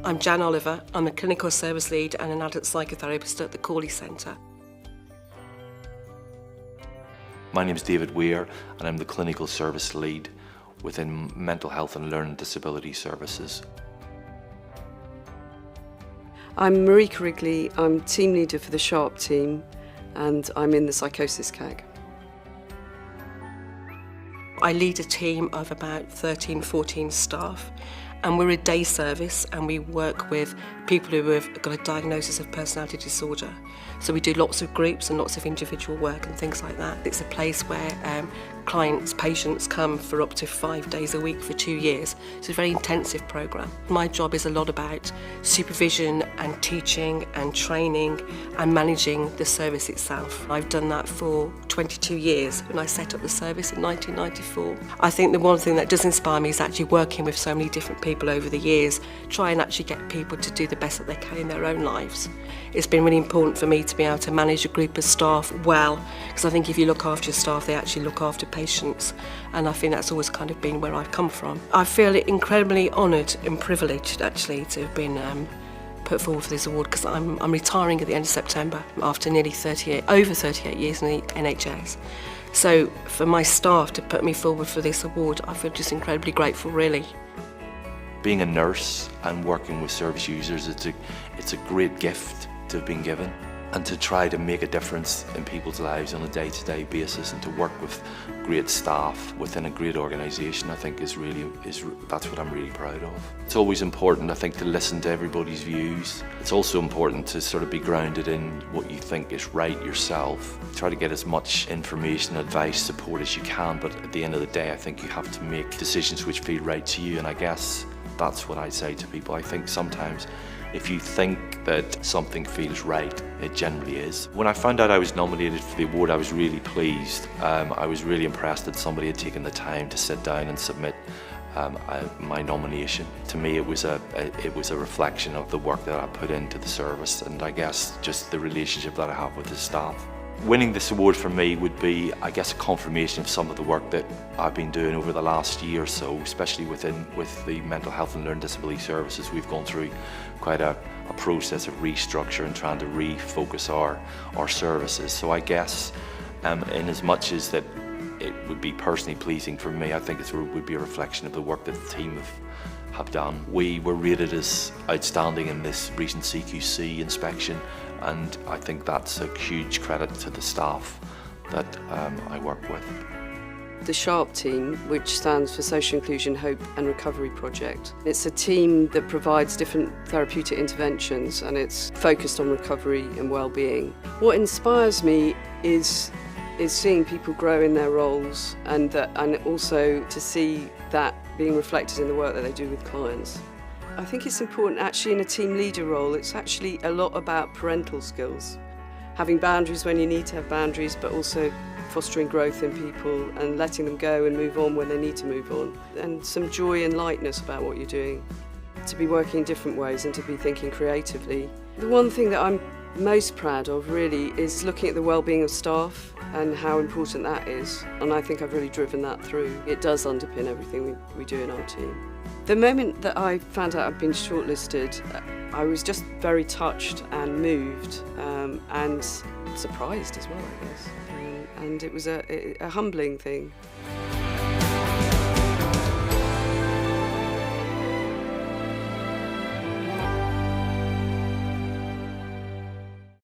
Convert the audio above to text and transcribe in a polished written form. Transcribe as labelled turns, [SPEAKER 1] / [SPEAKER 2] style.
[SPEAKER 1] I'm Jann Oliver. I'm a clinical service lead and an adult psychotherapist at the Cawley Centre.
[SPEAKER 2] My name is David Weir and I'm the clinical service lead within mental health and learning disability services.
[SPEAKER 3] I'm Marieke Wrigley. I'm team leader for the SHARP team and I'm in the psychosis CAG.
[SPEAKER 1] I lead a team of about 13, 14 staff, and we're a day service and we work with people who have got a diagnosis of personality disorder. So we do lots of groups and lots of individual work and things like that. It's a place where clients, patients come for up to 5 days a week for 2 years. It's a very intensive programme. My job is a lot about supervision and teaching and training and managing the service itself. I've done that for 22 years when I set up the service in 1994. I think the one thing that does inspire me is actually working with so many different people over the years, try and actually get people to do the best that they can in their own lives. It's been really important for me to be able to manage a group of staff well, because I think if you look after your staff, they actually look after patients, and I think that's always kind of been where I've come from. I feel incredibly honoured and privileged actually to have been put forward for this award, because I'm retiring at the end of September after nearly over 38 years in the NHS. So for my staff to put me forward for this award, I feel just incredibly grateful, really.
[SPEAKER 2] Being a nurse and working with service users, it's a great gift to have been given, and to try to make a difference in people's lives on a day-to-day basis and to work with great staff within a great organisation, I think that's what I'm really proud of. It's always important, I think, to listen to everybody's views. It's also important to sort of be grounded in what you think is right yourself. Try to get as much information, advice, support as you can, but at the end of the day I think you have to make decisions which feel right to you, and I guess that's what I say to people. I think sometimes if you think that something feels right, it generally is. When I found out I was nominated for the award, I was really pleased. I was really impressed that somebody had taken the time to sit down and submit my nomination. To me, it was a reflection of the work that I put into the service, and I guess just the relationship that I have with the staff. Winning this award for me would be, I guess, a confirmation of some of the work that I've been doing over the last year or so, especially with the mental health and learning disability services. We've gone through quite a process of restructure and trying to refocus our services. So I guess, in as much as that it would be personally pleasing for me, I think it would be a reflection of the work that the team have done. We were rated as outstanding in this recent CQC inspection, and I think that's a huge credit to the staff that I work with.
[SPEAKER 3] The SHARP team, which stands for Social Inclusion, Hope and Recovery Project. It's a team that provides different therapeutic interventions, and it's focused on recovery and well-being. What inspires me is seeing people grow in their roles, and also to see that being reflected in the work that they do with clients. I think it's important actually in a team leader role, it's actually a lot about parental skills. Having boundaries when you need to have boundaries, but also fostering growth in people and letting them go and move on when they need to move on. And some joy and lightness about what you're doing. To be working in different ways and to be thinking creatively. The one thing that I'm most proud of really is looking at the well-being of staff and how important that is, and I think I've really driven that through. It does underpin everything we do in our team. The moment that I found out I'd been shortlisted, I was just very touched and moved and surprised as well, I guess, and it was a humbling thing.